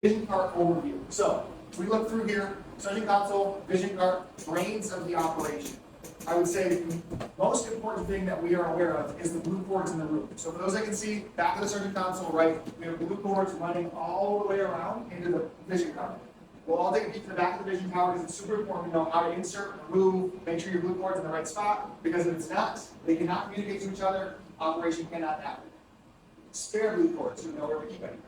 Vision cart overview. So we look through here, surgeon console, vision cart, brains of the operation. I would say the most important thing that we are aware of is the blue cords in the room. So for those that can see, back of the surgeon console, right, we have blue cords running all the way around into the vision cart. We'll all take a peek to the back of the vision tower because it's super important to know how to insert, remove, make sure your blue cord's in the right spot, because if it's not, they cannot communicate to each other, operation cannot happen. Spare blue cords, so you know where to keep it.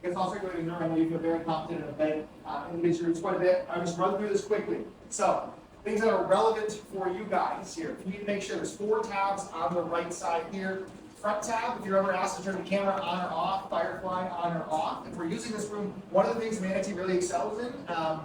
It's also circulating nerve. I know you feel very confident in a bed in the rooms quite a bit. I'll just run through this quickly. So, things that are relevant for you guys here. You need to make sure there's 4 tabs on the right side here. Front tab, if you're ever asked to turn the camera on or off, Firefly on or off. If we're using this room, one of the things Manatee really excels in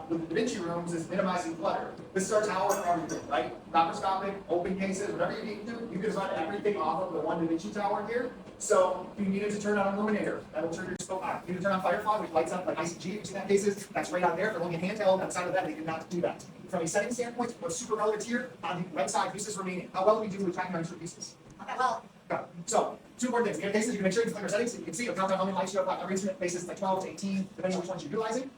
with the Da Vinci rooms is minimizing clutter. This is our tower for everything, right? Laparoscopic, open cases, whatever you need to do, you can run everything off of the one Da Vinci tower here. So if you needed to turn on an illuminator, that'll turn your scope on. If you need to turn on Firefly, which lights up like ICG, if you've seen that cases, that's right on there. If they're holding a handheld outside of that, they cannot do that. From a setting standpoint, what's super relevant here, on the right side, pieces remaining. How well do we do with tracking our extra pieces? Okay, well. Okay. So, 2 important things. In cases, you can make sure you click our settings so you can see it'll count down how many lights you have. Every instrument faces like 12 to 18, depending on which ones you're utilizing.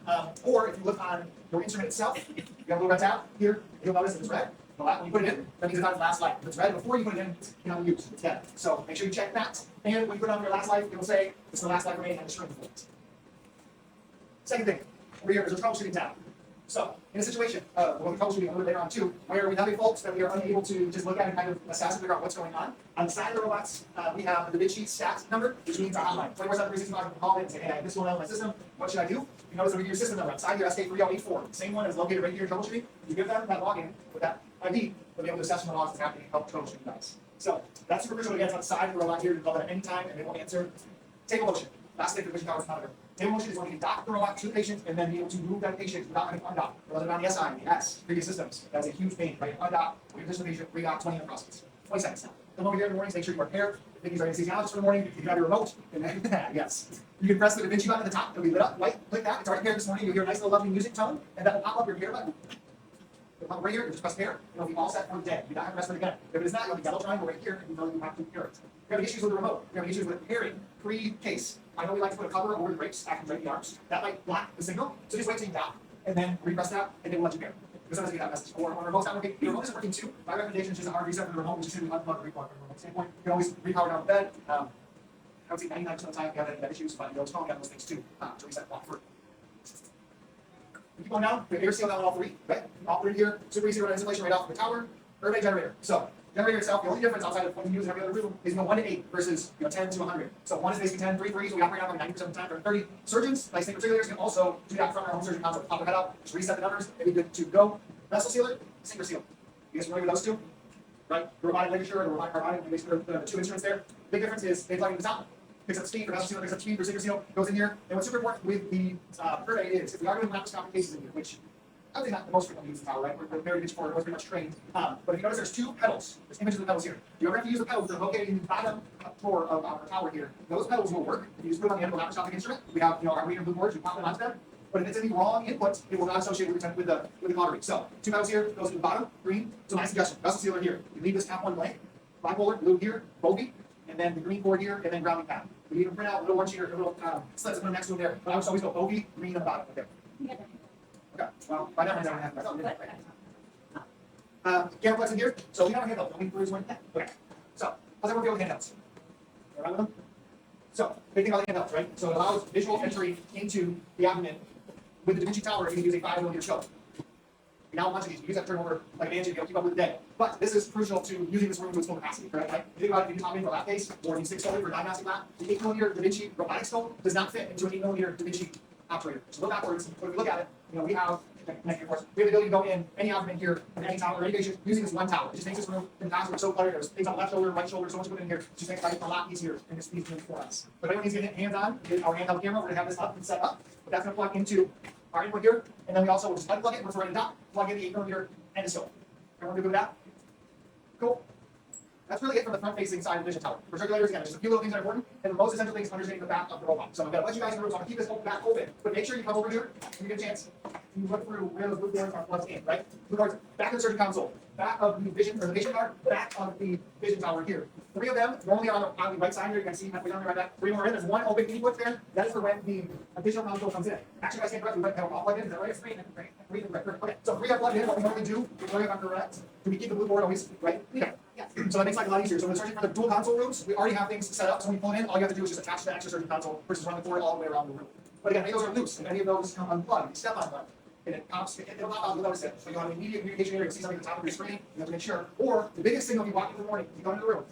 Or if you look on your instrument itself, you have a little red tab here, you'll notice that it's red. When you put it in, that means it's on its last life. If it's red before you put it in, it's cannot be used. It's dead. So make sure you check that. And when you put it on your last life, it will say it's the last life remaining on the string. Second thing, over here is a troubleshooting tab. So, in a situation, we'll be troubleshooting a little bit later on too, where we have a fault that we are unable to just look at and kind of assess and figure out what's going on. On the side of the robots, we have the Da Vinci stat number, which means our hotline. 24/7, 365, you can call in and say, hey, I have this going on in my system, what should I do? You notice over here your system number, outside your SK3084, same one is located right here in troubleshooting. You give them that login with that ID, they'll be able to assess when the logs is happening and help troubleshoot you guys. So, that's super crucial. Again, it's on the side of the robot here, you can call that at any time and they will answer. Table motion. Last thing for the vision tower is monitor. Table motion is when you can dock the robot to the patient and then be able to move that patient without having to undock. Rather than on the SI and the S, previous systems. That's a huge pain, right? Undock, reposition the patient, redock 20 in the process. 20 seconds. Come over here in the morning, make sure you are prepared. If you are anesthesiologist for the morning, you can have your remote, and then, yes. You can press the Da Vinci button at the top, it'll be lit up, white, click that, it's already paired this morning, you'll hear a nice little lovely music tone, and that will pop up your pair button. It'll pop right here, you just press pair, and it'll be all set for the day. You don't have to press it again. If it is not, you'll have a yellow triangle right here, and you know you have to pair it. If you're having issues with the remote, if you're having issues with pairing, pre-case, I know we like to put a cover over the drapes after drape the arms. That might block the signal, so just wait till you dock, and then repress that, and it will let you pair. Because sometimes you get that message. Or when remote's not working, your remote isn't working too. My recommendation is just a hard reset for the remote, which is simply unplug and replug from a remote standpoint. You can always repower down the bed. I would say 99% of the time if you have any bed issues, but you always phone down those things too to reset block through. Keep going down, we have air seal down on all 3, right? All 3 here, super easy to run insulation right off of the tower. Urban generator. So, generator itself, the only difference outside of what you use in every other room is 1 to 8 versus 10 to 100. So 1 is basically 10, 3 3, so we operate on like 90% of the time for 30. Surgeons, like snake circulators, can also do that from our home surgeon console. Pop their head out, just reset the numbers, and be good to go. Vessel sealer, sinker seal. You guys familiar with those two? Right? The robotic ligature and the robotic carbonic, and basically the 2 instruments there. Big difference is they plug in the top. Picks up the speed for vessel sealer, picks up speed for sinker seal, goes in here. And what's super important with the survey is if we are doing laparoscopic cases in here, which I would say not the most frequently used in the tower, right? We're very good for it, we're pretty much trained. But if you notice there's 2 pedals, there's images of the pedals here. If you ever have to use the pedals, they're located in the bottom drawer of our tower here. Those pedals will work. If you just put it on the end of a laparoscopic instrument, we have our reader blue boards, you pop them onto them. But if it's any wrong input, it will not associate with the cautery. So 2 pedals here, goes to the bottom, green. So my suggestion, vessel sealer here. You leave this top one blank, bipolar, blue here, bogey, and then the green cord here, and then grounding pad. You even print out a little one sheet or a little slits and put them next to them there. But I would always go bogey, green on the bottom right there. Okay, well, by that I have camera flex in here, so we have a handheld. Don't we lose one? Okay, so how's everyone feel with handhelds? All right with them? So, big thing about the handhelds, right? So it allows visual entry into the abdomen. With the Da Vinci tower, you can use a 5mm scope. You now want to use that to turn over like an engine to be able to keep up with the day. But this is crucial to using this room to its full capacity, correct? Right? If you think about it, if you top in for a lap case, or you 6-shoulder for a diagnostic lap, the 8mm Da Vinci robotic scope does not fit into an 8mm Da Vinci operator. So look backwards, but if we look at it, we have the ability to go in any abdomen here, in any tower, or any patient, using this one tower. It just makes this room fantastic. So cluttered. There's things on the left shoulder, right shoulder, so much to put in here. It just makes life a lot easier in this room for us. But if anyone needs to get hands-on, get our handheld camera, we're going to have this up and set up. But that's going to plug into our input here, and then we also will just unplug it once we're ready to dock, plug in the 8mm and the scope. Everyone good with that? Cool. That's really it for the front-facing side of the vision tower. For circulators, again, there's just a few little things that are important, and the most essential thing is understanding the back of the robot. So I'm going to let you guys in the room, so I'm going to keep this back open, but make sure you come over here when you get a chance. you look through where those blue boards are plugged in, right? Blue boards, back of the surgeon console, back of the vision, or the patient card, back of the vision tower here. 3 of them normally are on the right side here. You can see halfway down the right back. 3 more in. There's 1 open input there. That is for when the additional console comes in. Actually, I stand correctly. We have all plugged in. Is that right? 3 and 3 and 3. Okay, so 3 are plugged in. What we normally do, if I'm correct, do we keep the blue board always right? Okay. Yeah. So that makes life a lot easier. So when searching for the dual console rooms, we already have things set up. So when you pull it in, all you have to do is just attach the extra surgeon console versus run the cord all the way around the room. But again, if those are loose, if any of those unplug, you step on them, and it pops, it'll pop out, you'll notice it. So you'll have an immediate communication here, you'll see something at the top of your screen, you have to make sure. Or the biggest signal if you walk in the morning, you go into the room,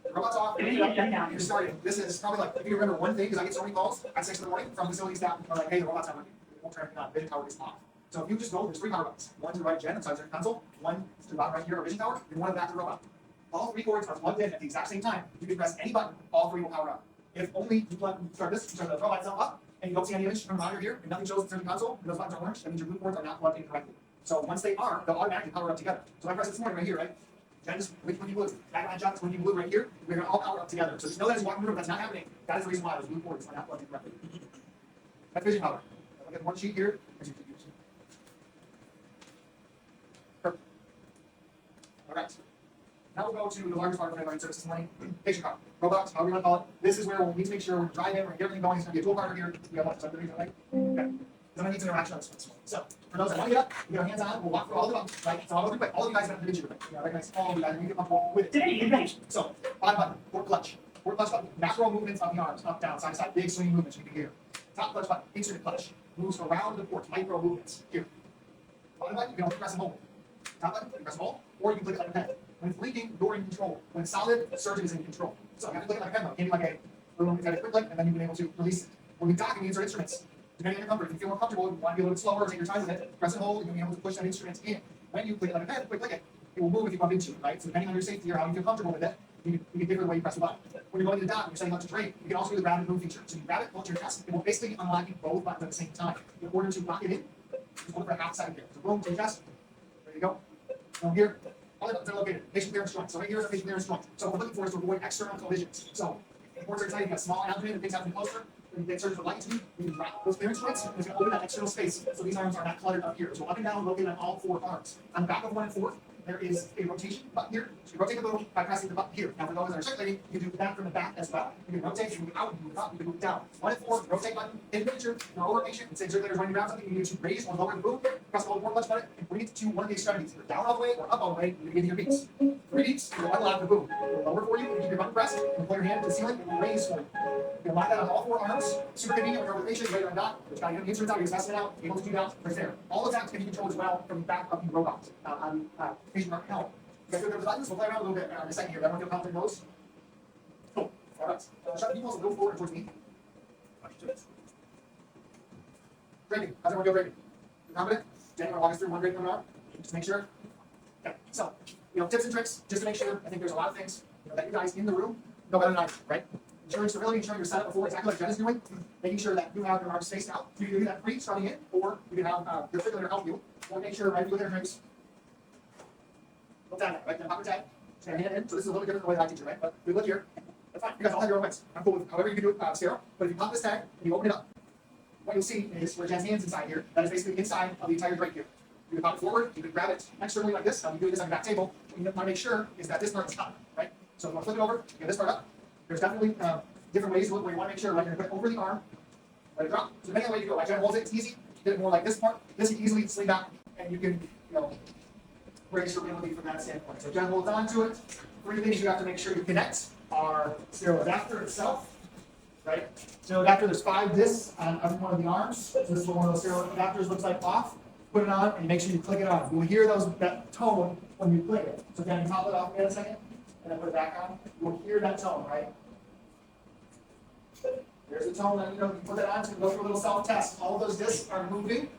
the robot's off, you're starting. This is probably like, if you remember one thing, because I get so many calls at 6 in the morning from facility staff, are like, hey, the robot's not working, it won't turn anything on, vision tower is off. So if you just go, there's 3 power buttons. 1 to the right gen, inside the console, 1 to the bottom right here, our vision tower, and 1 to the back of the robot. All 3 cords are plugged in at the exact same time. You can press any button, all 3 will power up. If only you start this, you turn the robot itself up, and you don't see any image from the monitor here, and nothing shows the console, and those buttons are orange, that means your blue cords are not plugged in correctly. So once they are, they'll automatically power up together. So if I press this morning right here, right? Jen just when you blue. Back of my job is when you blue right here, we're gonna all power up together. So just know that as you walk in the room, that's not happening. That is the reason why those blue cords are not plugged in correctly. That's vision power. Look at 1 sheet here. Perfect. All right. Now we'll go to the largest part of our services money, patient card. Robots, however you want to call it. This is where we need to make sure we're driving, we're getting everything going. It's going to be a dual partner here. We have what? Okay. Then I need some interaction on this one. So, for those that want to get up, you get our hands on, we'll walk through all of the buttons, right? So I'll go through quick. All of you guys have to do it. You know, recognize all of you guys, and you get comfortable with it. So, bottom button, forward clutch. Forward clutch button, macro movements of the arms, up, down, side to side, big swing movements you can hear. Top clutch button, instrument clutch, moves around the port, micro movements, here. Bottom button, you can only press and hold. Top button, you can press and hold, or you can click it like a pen. When it's leaking, you're in control. When it's solid, the surgeon is in control. So you have to click it like a pen, though. It can't be like a little quick click, and then you've been able to release it. When we dock and insert instruments, depending on your comfort, if you feel more comfortable, you want to be a little bit slower, take your time with it, press and hold, you'll be able to push that instrument in. When you click it like a pen, quick click it, it will move if you bump into it, right? So depending on your safety or how you feel comfortable with it, you can differ the way you press the button. When you're going to the dock and you're setting up to drape, you can also do the grab and move feature. So you grab it, hold to your chest, it will basically be unlocking both buttons at the same time. In order to lock it in, just hold it for a half second here. So boom, to your chest, there you go. Now here, all the buttons are located. Patient clearance joint. So right here is a patient clearance joint. So what we're looking for is to avoid external collisions. So if boards are excited, you got small abdomen and things have to be closer. When the surgeons would like to, you can drop those clearance joints, and it's going to open that external space. So these arms are not cluttered up here. So up and down, located on all 4 arms. On the back of 1 and 4, there is a rotation button here. So you rotate the boom by pressing the button here. Now for those that are circulating, you can do that from the back as well. You can rotate, you can move out, you can move up, you can move down. 1 and 4, rotate button, in picture, you're over patient, and say circulators when you grab something, you need to raise or lower the boom, press the forward clutch button, and bring it to one of the extremities, either down all the way or up all the way, and you get your beats. 3 beats, you'll unlock the boom. It'll lower for you, you keep your button pressed, and pull your hand to the ceiling, and raise for you. You can lock that on all 4 arms. Super convenient when you're over patient, later on dock, but you got to get the instruments out, you're testing it out, able to do that right there. All of that can be controlled as well from the back of the robot on patient mark helm. You guys feel good with the buttons? We'll play around a little bit in a second here. Everyone feel confident in those? Cool. All right. Shut the people and go forward towards me. Draping. How's everyone feel draping? You confident? Jenny, want to walk us through one draping arm? Just make sure. Okay. So, tips and tricks, just to make sure. I think there's a lot of things that you guys in the room know better than I do, right? Ensuring stability, ensuring you're set up before exactly like Jen is doing, making sure that you have your arms spaced out. You can do that free starting in, or you can have your circulator help you. You want to make sure, right, you look at your drinks. Look down there, right? Then pop your tag, stand hand in. So this is a little bit different than the way that I teach it, right? But we look here. That's fine. You guys all have your own ways. I'm cool with however you can do it sterile. But if you pop this tag and you open it up, what you'll see is where Jen's hand's inside here. That is basically inside of the entire drape here. You can pop it forward. You can grab it externally like this. Now you do this on your back table. What you want to make sure is that this part is up, right? So if you want to flip it over, you get this part up. There's definitely different ways to look where you want to make sure, like you're going to put it over the arm, let it drop. So depending on the way you go, like Jen holds it, it's easy. You get it more like this part. This can easily sling back, and you can, raise your ability from that standpoint. So Jen holds on to it. 3 things you have to make sure you connect are sterile adapter itself, right? Sterile adapter, there's 5 discs on every one of the arms. So this is what one of those sterile adapters looks like off. Put it on, and make sure you click it on. You'll hear that tone when you click it. So Jen, you pop it off in a second, and then put it back on. You'll hear that tone, right? There's a tone that, you put that on, so you go through a little self-test. All of those discs are moving.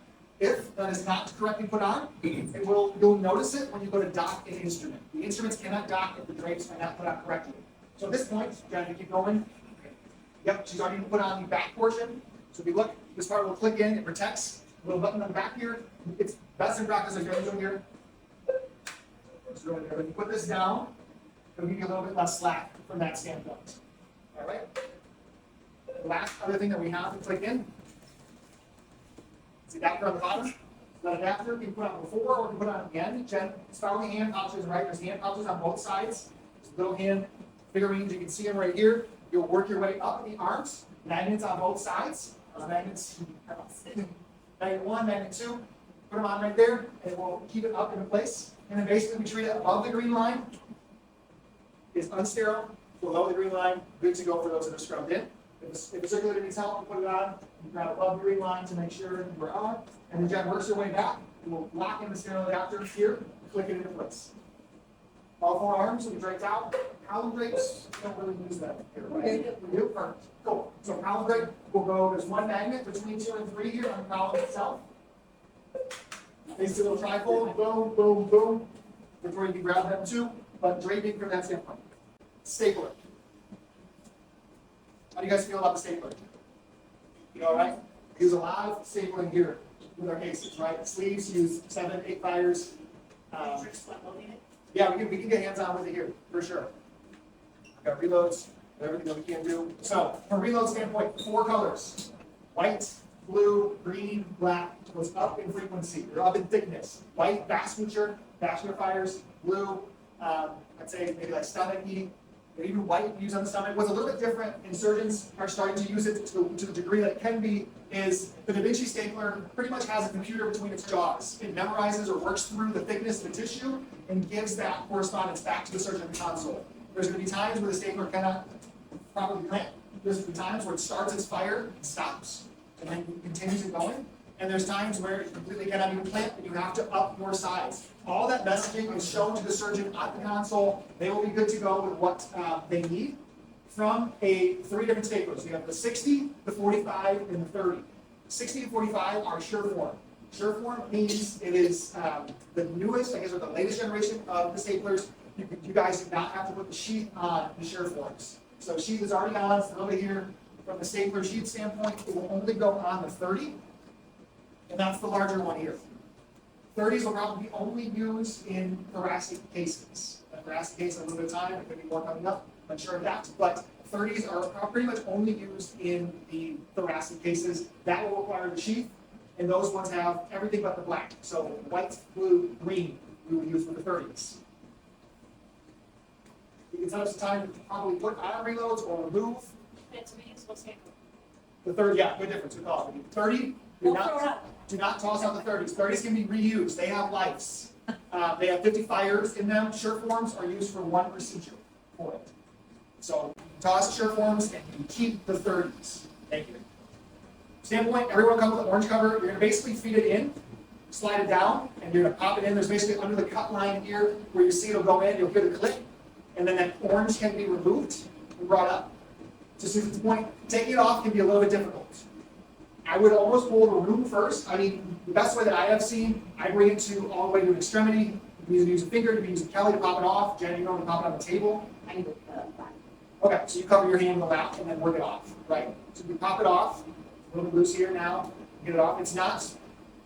If that is not correctly put on, you'll notice it when you go to dock an instrument. The instruments cannot dock if the drapes are not put on correctly. So at this point, Jen, you keep going. Yep, she's already put on the back portion. So if you look, this part will click in, it protects. Little button on the back here. It's best in practice as you're doing here. So when you put this down, it'll give you a little bit less slack from that standpoint. All right. The last other thing that we have to click in is the adapter on the bottom. That adapter can put on before or can put on again. Start with the hand pouches, right? There's hand pouches on both sides. There's little hand figurines, you can see them right here. You'll work your way up the arms. Magnets on both sides. Magnets, magnet 1, magnet 2. Put them on right there, and we'll keep it up in place. And then basically we treat it above the green line. It's unsterile. Below the green line, good to go for those that are scrubbed in. If the circulator needs help, put it on. You grab above the green line to make sure you're on. And then Jen works your way back. And we'll lock in the sterile adapter here, click it into place. All 4 arms will be draped out. Column drapes, we don't really use that here, right? Okay. We do? Perfect. Cool. So column drape will go, there's 1 magnet between 2 and 3 here on the column itself. These 2 little trifold, boom, boom, boom. Before you can grab them too, but draping from that standpoint. Stapler. How do you guys feel about the stapler? You all right? We use a lot of stapling here with our cases, right? Sleeves use 7, 8 fires. Yeah, we can get hands on with it here, for sure. We've got reloads, everything that we can do. So, from a reload standpoint, 4 colors. White, blue, green, black goes up in frequency, or up in thickness. White, vascular fires. Blue, I'd say maybe like stomach eating. Even white used on the stomach. What's a little bit different, and surgeons are starting to use it to the degree that it can be, is the Da Vinci stapler pretty much has a computer between its jaws. It memorizes or works through the thickness of the tissue and gives that correspondence back to the surgeon console. There's going to be times where the stapler cannot properly clamp. There's going to be times where it starts its fire and stops, and then continues it going. And there's times where it completely cannot even clamp, and you have to up your size. All that messaging is shown to the surgeon at the console. They will be good to go with what they need from 3 different staplers. We have the 60, the 45, and the 30. 60 and 45 are Sureform. Sureform means it is the newest, I guess, or the latest generation of the staplers. You guys do not have to put the sheath on the Sureforms. So the sheath is already on. It's over here. From the stapler sheath standpoint, it will only go on the 30. And that's the larger one here. 30s will probably be only used in thoracic cases. A thoracic case, a little bit of time, there could be more coming up, I'm unsure of that. But 30s are pretty much only used in the thoracic cases. That will require the sheath, and those ones have everything but the black. So white, blue, green, we would use for the 30s. You can set up some time to probably put on reloads or remove. The 30, yeah, good difference. Good call. 30, do not toss out the 30s. 30s can be reused. They have lives. They have 50 fires in them. Sureforms are used for 1 procedure for it. So toss Sureforms and you keep the 30s. Thank you. Standpoint, everyone comes with an orange cover. You're going to basically feed it in, slide it down, and you're going to pop it in. There's basically under the cut line here where you see it'll go in. You'll hear the click, and then that orange can be removed and brought up. Just at the point, taking it off can be a little bit difficult. I would almost pull the room first. I mean, the best way that I have seen, I bring it to all the way to an extremity. You can use a finger, you can use a Kelly to pop it off. Jen, you know, to pop it on the table. Okay, so you cover your hand in the lap and then work it off, right? So you pop it off, a little bit loose here now, get it off. It's not,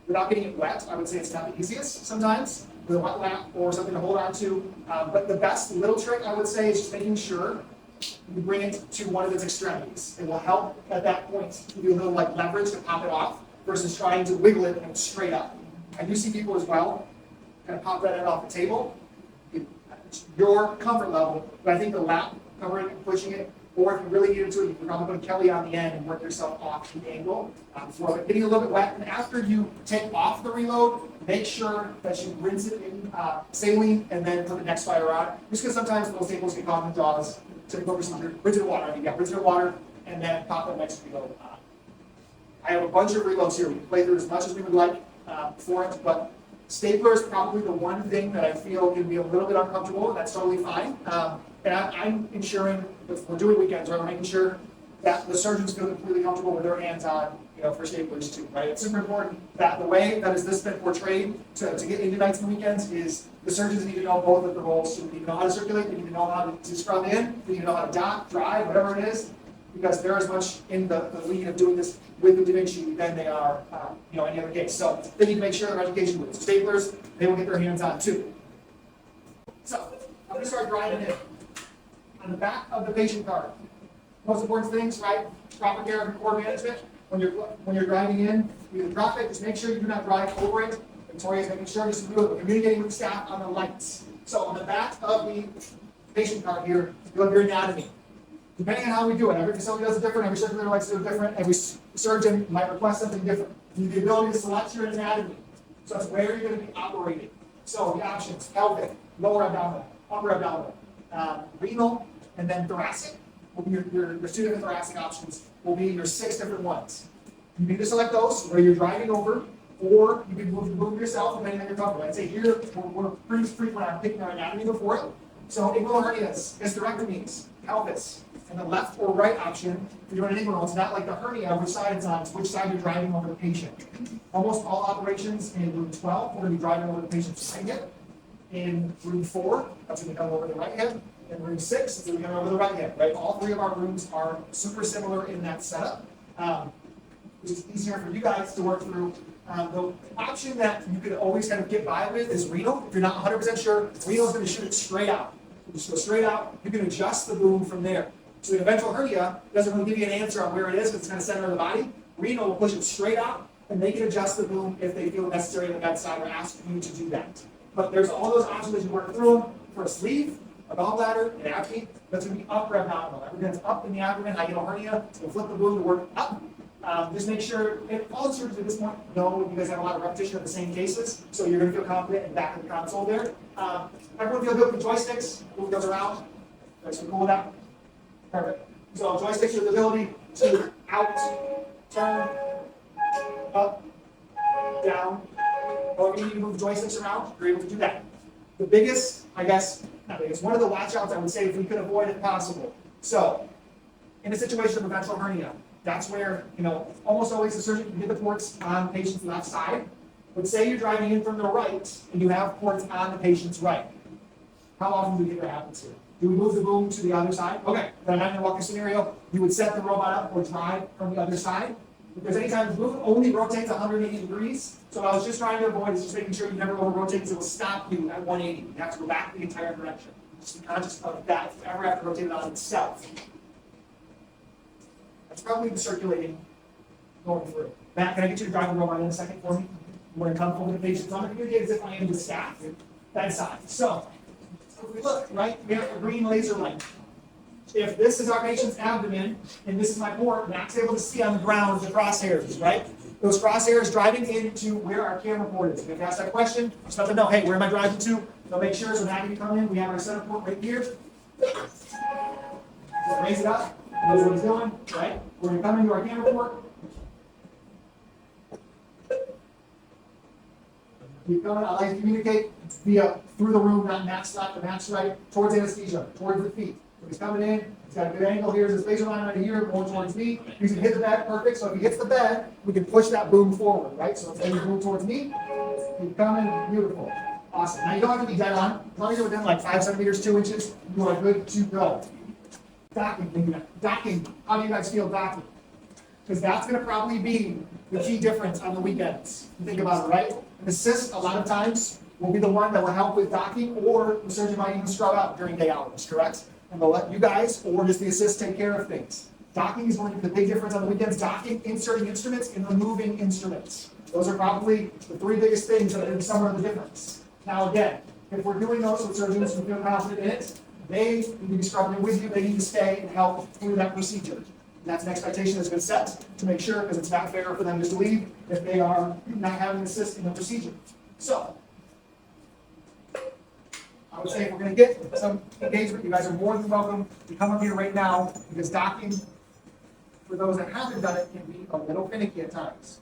without getting it wet, I would say it's not the easiest sometimes with a wet lap or something to hold on to. But the best little trick I would say is just making sure you bring it to one of its extremities. It will help at that point give you a little like leverage to pop it off versus trying to wiggle it and straight up. I do see people as well kind of pop that end off the table. It's your comfort level, but I think the lap covering it and pushing it, or if you really need it to, you can probably put a Kelly on the end and work yourself off the angle. For getting a little bit wet, and after you take off the reload, make sure that you rinse it in saline and then put the next fire on. Just because sometimes those staples get caught in the jaws. Typical procedure, rinse it in water. Rinse it in water, and then pop the next reload on. I have a bunch of reloads here. We can play through as much as we would like for it, but stapler is probably the one thing that I feel can be a little bit uncomfortable, and that's totally fine. And I'm ensuring, if we're doing weekends, right, we're making sure that the surgeons feel completely comfortable with their hands on, for staplers too, right? It's super important that the way that has this been portrayed to get into nights and weekends is the surgeons need to know both of the roles. So they need to know how to circulate, they need to know how to scrub in, they need to know how to dock, drive, whatever it is, because they're as much in the lead of doing this with the Da Vinci than they are, any other case. So they need to make sure their education with staplers, they will get their hands on too. So I'm going to start driving in. On the back of the patient card, most important things, right? Proper care of core management. when you're driving in, you drop it, just make sure you do not drive over it. Victoria's making sure just to do it. We're communicating with staff on the lights. So on the back of the patient card here, you have your anatomy. Depending on how we do it, every facility does it different, every circulator likes to do it different, every surgeon might request something different. You need the ability to select your anatomy. So that's where you're going to be operating. So the options: pelvic, lower abdominal, upper abdominal, renal, and then thoracic. Will be your 2 different thoracic options will be your 6 different ones. You can either select those where you're driving over, or you can move the boom yourself depending on your comfort. I'd say here we're pretty frequent on picking our anatomy before it. So inguinal hernias, hysterectomies, pelvis, and the left or right option, if you're doing an inguinal, it's not like the hernia, which side it's on, it's which side you're driving over the patient. Almost all operations in room 12, we're going to be driving over the patient's right hip. In room 4, that's going to come over the right hip. In room 6, it's going to come over the right hip, right? All 3 of our rooms are super similar in that setup, which is easier for you guys to work through. The option that you could always kind of get by with is renal. If you're not 100% sure, renal is going to shoot it straight out. Just go straight out. You can adjust the boom from there. So the ventral hernia doesn't really give you an answer on where it is because it's kind of center of the body. Renal will push it straight out, and they can adjust the boom if they feel necessary on the bedside or ask you to do that. But there's all those options as you work through them. For a sleeve, a gallbladder, an abdomen, that's going to be upper abdominal. Everything that's up in the abdomen, inguinal hernia, so flip the boom to work up. Just make sure, if all the surgeons at this point know you guys have a lot of repetition of the same cases, so you're going to feel confident in back of the console there. Everyone feel good with joysticks? Move those around. Guys feel cool with that? Perfect. So joysticks are the ability to out, turn, up, down. Or if you need to move joysticks around, you're able to do that. The biggest, I guess, not biggest, one of the watch outs I would say if we could avoid if possible. So, in a situation of a ventral hernia, that's where, almost always the surgeon can get the ports on the patient's left side. But say you're driving in from the right and you have ports on the patient's right. How often do we get that happens here? Do we move the boom to the other side? Okay, then I'm not going to walk through scenario. You would set the robot up or drive from the other side. If there's any time the boom only rotates 180 degrees, so what I was just trying to avoid is just making sure you never over-rotate because it will stop you at 180. You have to go back the entire direction. Just be conscious of that if you ever have to rotate it on itself. That's probably the circulating going through. Matt, can I get you to drive the robot in a second for me? We're going to come over the patient. So I'm going to communicate as if I am with staff. That side. So if we look, right, we have a green laser light. If this is our patient's abdomen, and this is my port, Matt's able to see on the ground the crosshairs, right? Those crosshairs driving into where our camera port is. If you ask that question, just let them know, hey, where am I driving to? They'll make sure, so now you come in, we have our center port right here. Just raise it up, knows what he's doing, right? We're going to come into our camera port. Keep coming, I like to communicate via through the room, not Matt's left, but Matt's right, towards anesthesia, towards the feet. So he's coming in, he's got a good angle here, his laser line right here, going towards me. He's going to hit the bed, perfect. So if he hits the bed, we can push that boom forward, right? So if he's moving towards me, keep coming, beautiful. Awesome. Now you don't have to be dead on. As long as you're within like 5 centimeters, 2 inches, you are good to go. Docking, docking. How do you guys feel docking? Because that's going to probably be the key difference on the weekends. Think about it, right? An assist, a lot of times, will be the one that will help with docking, or the surgeon might even scrub out during day hours, correct? And they'll let you guys, or just the assist, take care of things. Docking is going to be the big difference on the weekends. Docking, inserting instruments, and removing instruments. Those are probably the 3 biggest things that are somewhere of the difference. Now again, if we're doing those with surgeons who feel confident in it, they need to be scrubbing with you, they need to stay and help through that procedure. And that's an expectation that's been set to make sure, because it's not fair for them just to leave if they are not having an assist in the procedure. So, I would say if we're going to get some engagement, you guys are more than welcome to come up here right now, because docking, for those that haven't done it, can be a little finicky at times.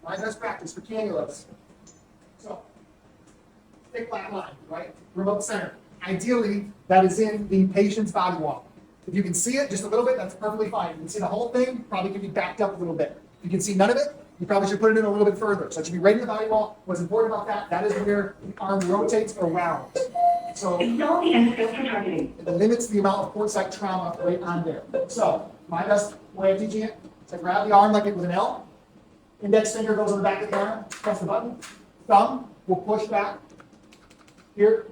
My best practice for cannulas. So, thick flat line, right? Remote center. Ideally, that is in the patient's body wall. If you can see it just a little bit, that's perfectly fine. If you can see the whole thing, probably can be backed up a little bit. If you can see none of it, you probably should put it in a little bit further. So it should be right in the body wall. What's important about that, that is where the arm rotates around. So it limits the amount of port site trauma right on there. So my best way of teaching it is to grab the arm like it was an L. Index finger goes on the back of the arm, press the button. Thumb will push back. Here,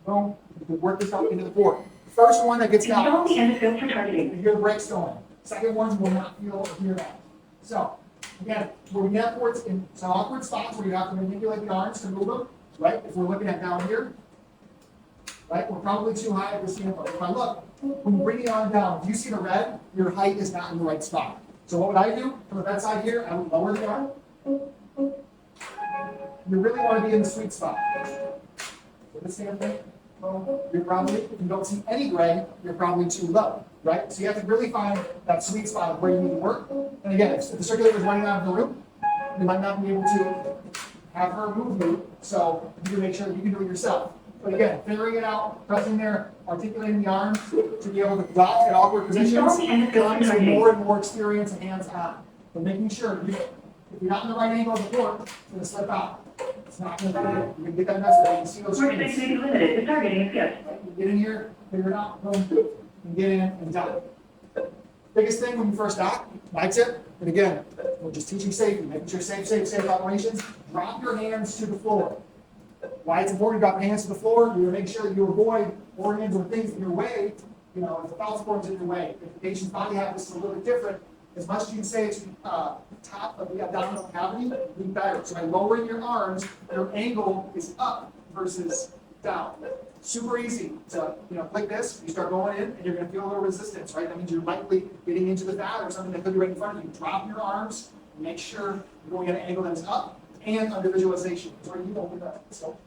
boom, you can work this out into the board. First one that gets down, Install the endoscope for targeting. you hear the brakes going. Second ones will not feel or hear that. So, again, where we have ports in some awkward spots where you have to manipulate the arms to move them, right? If we're looking at down here, right, we're probably too high at this standpoint. If I look, when you bring the arm down, if you see the red, your height is not in the right spot. So what would I do? From the bedside here, I would lower the arm. You really want to be in the sweet spot. With this standpoint, you're probably, if you don't see any gray, you're probably too low, right? So you have to really find that sweet spot of where you need to work. And again, if the circulator is running out of the room, you might not be able to have her move you, so you can make sure that you can do it yourself. But again, figuring it out, pressing there, articulating the arms to be able to dock in awkward positions, comes more and more experience and hands-on. But making sure if you're not in the right angle of the port, it's going to slip out. It's not going to be good. You can get that message. You can see those screens. Workspace may be limited. The targeting is good. You get in here, figure it out, boom, and get in and dock. Biggest thing when you first dock, my tip, and again, we're just teaching safety, making sure safe operations, drop your hands to the floor. Why it's important to drop your hands to the floor, you make sure that you avoid organs or things in your way, you know, if the bowel support's in your way, if the patient's body habit is a little bit different, as much as you can say to the top of the abdominal cavity, be better. So by lowering your arms, your angle is up versus down. Super easy to, click this, you start going in, and you're going to feel a little resistance, right? That means you're likely getting into the fat or something that could be right in front of you. Drop your arms, make sure you're going at an angle that is up and under visualization. So you open up. So.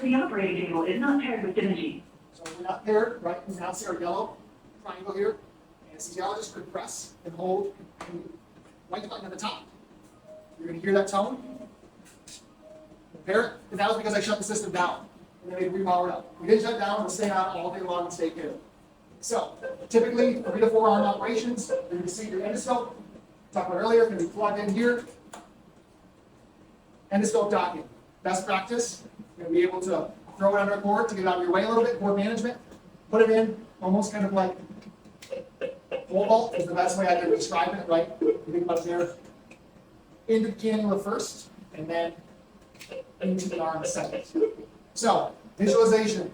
The operating table is not paired with Da Vinci. So we're not paired, right? You now see our yellow triangle here. Anesthesiologist could press and hold and right button at the top. You're going to hear that tone. Pair it, and that was because I shut the system down. And then we repowered up. We didn't shut down, we'll stay on all day long and stay paired. So, typically, 3 to 4 arm operations, you're going to see your endoscope. Talked about earlier, going to be plugged in here. Endoscope docking. Best practice, you're going to be able to throw it under a cord to get it out of your way a little bit, cord management. Put it in, almost kind of like pole vault is the best way I can describe it, right? You think about it there. Into the cannula first, and then into the arm second. So, visualization,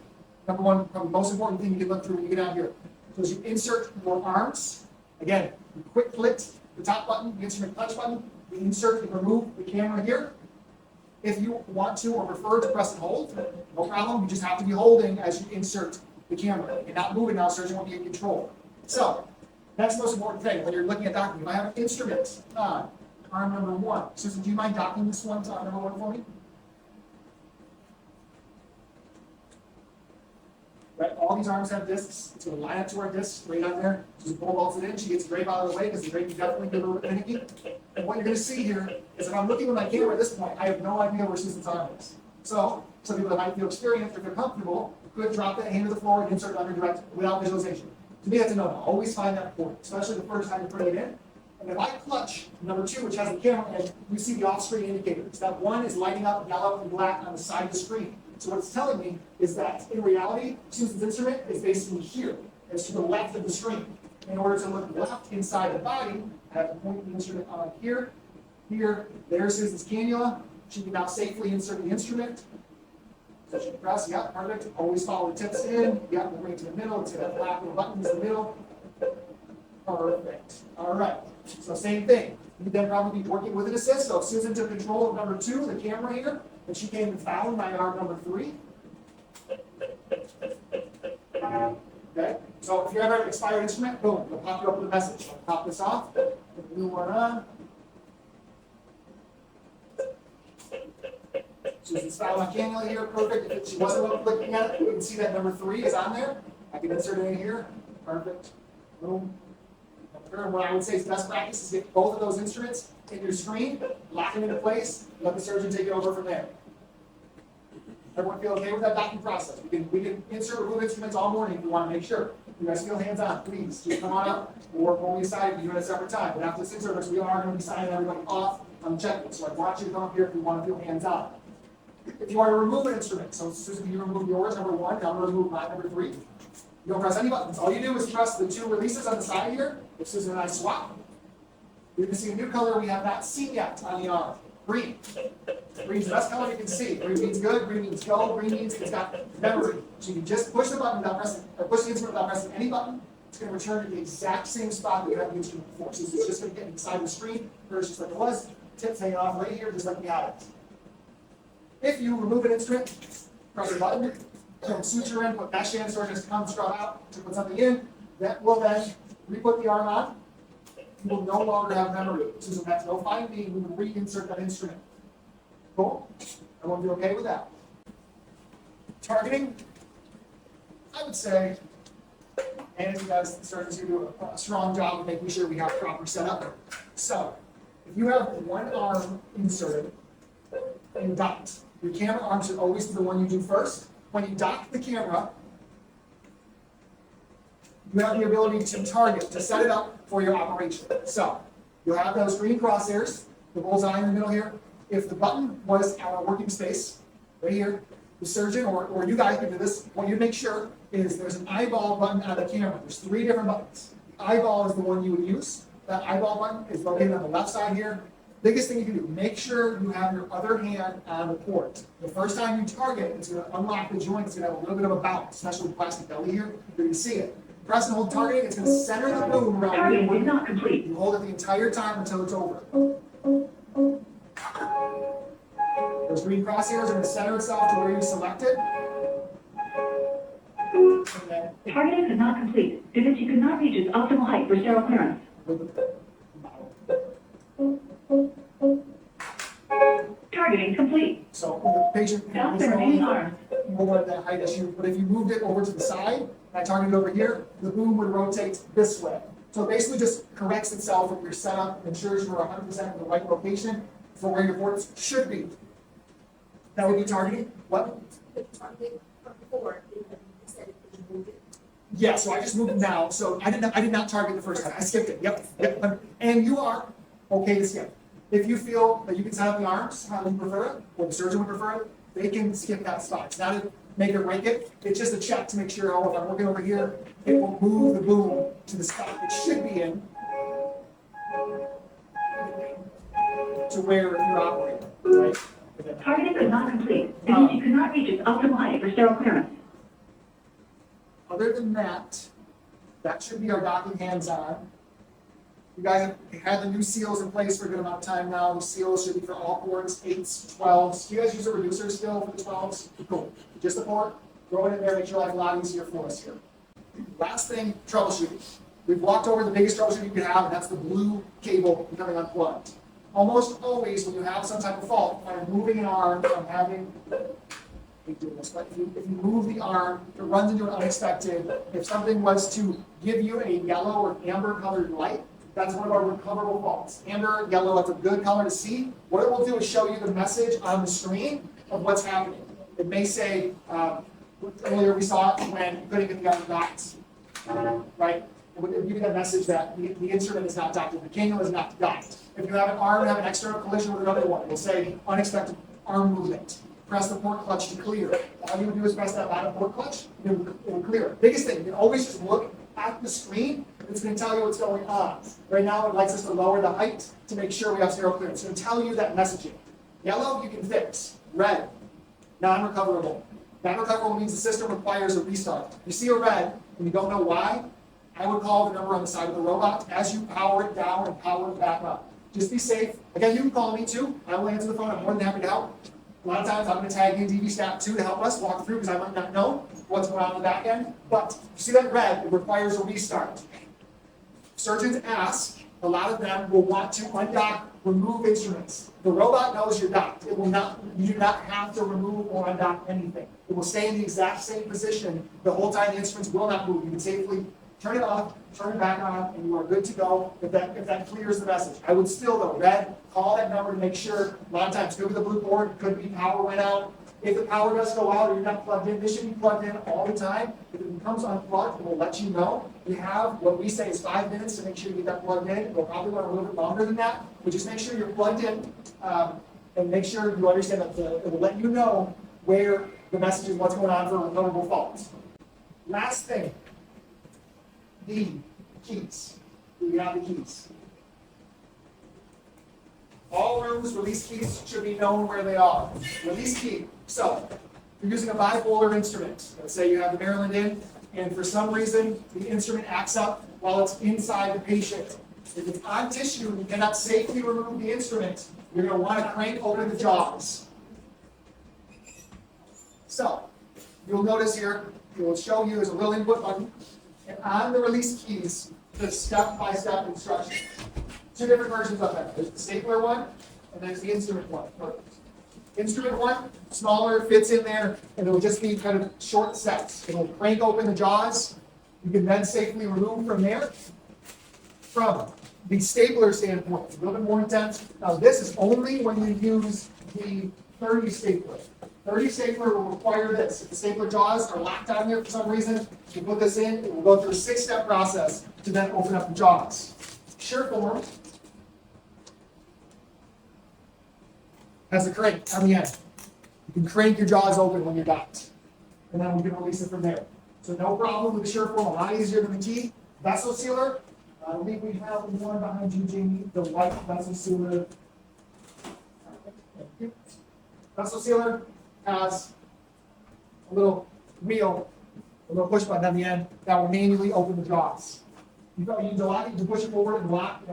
number one, probably the most important thing you can look through when you get out here. So as you insert your arms, again, you quick click the top button, the instrument touch button, you insert and remove the camera here. If you want to or prefer to press and hold, no problem, you just have to be holding as you insert the camera. You're not moving now, surgeon won't be in control. So, that's the most important thing when you're looking at docking. If I have an instrument on arm number 1, Susan, do you mind docking this one to arm number 1 for me? Right, all these arms have discs. It's going to line up to our discs right on there. She pole vaults it in. She gets the drape out of the way because the drape is definitely a little bit finicky. And what you're going to see here is if I'm looking at my camera at this point, I have no idea where Susan's arm is. So, some people that might feel experienced, if they're comfortable, could drop that hand to the floor and insert it under direct without visualization. To me, that's a no-no. Always find that point, especially the first time you're putting it in. And if I clutch number 2, which has the camera in, you see the off-screen indicators. That 1 is lighting up yellow and black on the side of the screen. So what it's telling me is that, in reality, Susan's instrument is basically here. It's to the left of the screen. In order to look left inside the body, I have to point the instrument on here, here, there's Susan's cannula. She can now safely insert the instrument. So she can press, yeah, perfect. Always follow the tips in. Yeah, we'll bring it to the middle. It's that black little button in the middle. Perfect. All right. So same thing. You'd then probably be working with an assist. So if Susan took control of number 2, the camera here, and she came and found my arm number 3. Okay. So if you ever have an expired instrument, boom, it'll pop you up with a message. I'll pop this off. Put the new one on. Susan's found my cannula here, perfect. If she wasn't looking at it, you can see that number 3 is on there. I can insert it in here. Perfect. Boom. And what I would say is best practice is get both of those instruments in your screen, lock them into place, let the surgeon take it over from there. Everyone feel okay with that docking process? We can insert or remove instruments all morning if you want to make sure. You guys feel hands on, please. Just come on up or when we decide to do it at a separate time. But after this in-service, we are going to be signing everybody off on the checklist. So I want you to come up here if you want to feel hands on. If you want to remove an instrument, so Susan, can you remove yours, number 1, and I'm going to remove my number 3. You don't press any buttons. All you do is press the two releases on the side here. If Susan and I swap, you can see a new color we have not seen yet on the arm. Green. Green's the best color you can see. Green means good, green means go, green means it's got memory. So you can just push the button without pressing, or push the instrument without pressing any button. It's going to return to the exact same spot that you had the instrument before. So it's just going to get inside the screen, first just like it was. Tips hanging off right here, just like we had it. If you remove an instrument, press a button, put suture in, put mesh in, so just come strut out to put something in. That will then re-put the arm on. You will no longer have memory. Susan has no finding, we will reinsert that instrument. Cool? Everyone be okay with that? Targeting, I would say, and you guys starting to do a strong job of making sure we have proper setup. So, if you have one arm inserted and docked, your camera arm should always be the one you do first. When you dock the camera, you have the ability to target, to set it up for your operation. So, you'll have those green crosshairs, the bullseye in the middle here. If the button was our working space, right here, the surgeon or you guys can do this, what you make sure is there's an eyeball button on the camera. There's 3 different buttons. The eyeball is the one you would use. That eyeball button is located on the left side here. Biggest thing you can do, make sure you have your other hand on the port. The first time you target, it's going to unlock the joint. It's going to have a little bit of a bounce, especially with the plastic belly here. You can see it. Press and hold targeting. It's going to center the boom around Targeting is not complete. you. Hold it the entire time until it's over. Those green crosshairs are going to center itself to where you selected. And then Targeting is not complete. Da Vinci could not reach its optimal height for sterile clearance. Targeting complete. So when the patient Stop is the remaining arms. more at that height issue, but if you moved it over to the side, and I targeted over here, the boom would rotate this way. So it basically just corrects itself with your setup, ensures you're 100% in the right location for where your ports should be. That would be targeting. What? Yeah, so I just moved it now. So I did not target the first time. I skipped it. Yep. And you are okay to skip. If you feel that you can set up the arms how you prefer it, or the surgeon would prefer it, they can skip that spot. It's not to make it break it. It's just a check to make sure, oh, if I'm working over here, it will move the boom to the spot it should be in to where you're operating, right? Targeting could not complete. Da Vinci could not reach its optimal height for sterile clearance. Other than that, that should be our docking hands on. You guys have had the new seals in place for a good amount of time now. The seals should be for all ports, 8s, 12s. Do you guys use a reducer still for the 12s? Cool. Just a port, throw it in there, make your life a lot easier for us here. Last thing, troubleshooting. We've walked over the biggest troubleshooting you can have, and that's the blue cable becoming unplugged. Almost always when you have some type of fault, by moving an arm from having doing this, but if you move the arm, it runs into an unexpected. If something was to give you a yellow or amber colored light, that's one of our recoverable faults. Amber, yellow, that's a good color to see. What it will do is show you the message on the screen of what's happening. It may say, earlier we saw it when you couldn't get the other dots, right? It would give you that message that the instrument is not docked, the cannula is not docked. If you have an arm and have an external collision with another one, it will say unexpected arm movement. Press the port clutch to clear. All you would do is press that bottom port clutch, and it will clear. Biggest thing, you can always just look at the screen, it's going to tell you what's going on. Right now, it likes us to lower the height to make sure we have sterile clearance. It's going to tell you that messaging. Yellow, you can fix. Red, non-recoverable. Non-recoverable means the system requires a restart. You see a red, and you don't know why, I would call the number on the side of the robot as you power it down and power it back up. Just be safe. Again, you can call me too. I will answer the phone. I'm more than happy to help. A lot of times I'm going to tag in DV Stat 2 to help us walk through because I might not know what's going on in the back end. But you see that red, it requires a restart. Surgeons ask, a lot of them will want to undock, remove instruments. The robot knows you're docked. It will not, you do not have to remove or undock anything. It will stay in the exact same position the whole time. The instruments will not move. You can safely turn it off, turn it back on, and you are good to go if that clears the message. I would still, though, red, call that number to make sure. A lot of times, could be the blue board, could be power went out. If the power does go out or you're not plugged in, this should be plugged in all the time. If it becomes unplugged, it will let you know. We have what we say is 5 minutes to make sure you get that plugged in. We'll probably run a little bit longer than that, but just make sure you're plugged in and make sure you understand that it will let you know where the message is, what's going on for recoverable faults. Last thing, the keys. We have the keys. All rooms, release keys should be known where they are. Release key. So, you're using a bipolar instrument. Let's say you have the Maryland in, and for some reason, the instrument acts up while it's inside the patient. If it's on tissue and you cannot safely remove the instrument, you're going to want to crank open the jaws. So, you'll notice here, it will show you as a little input button, and on the release keys, there's step-by-step instructions. Two different versions of that. There's the stapler one, and there's the instrument one. Instrument one, smaller, fits in there, and it'll just be kind of short steps. It'll crank open the jaws. You can then safely remove from there. From the stapler standpoint, it's a little bit more intense. Now, this is only when you use the 30 stapler. 30 stapler will require this. If the stapler jaws are locked on there for some reason, you put this in, it will go through a 6-step process to then open up the jaws. Sureform has a crank on the end. You can crank your jaws open when you're docked. And then we can release it from there. So no problem with the Sureform, a lot easier than the key. Vessel sealer, I believe we have one behind you, Jamie, the white vessel sealer. Vessel sealer has a little wheel, a little push button on the end that will manually open the jaws. You can lock it, you can push it forward and lock.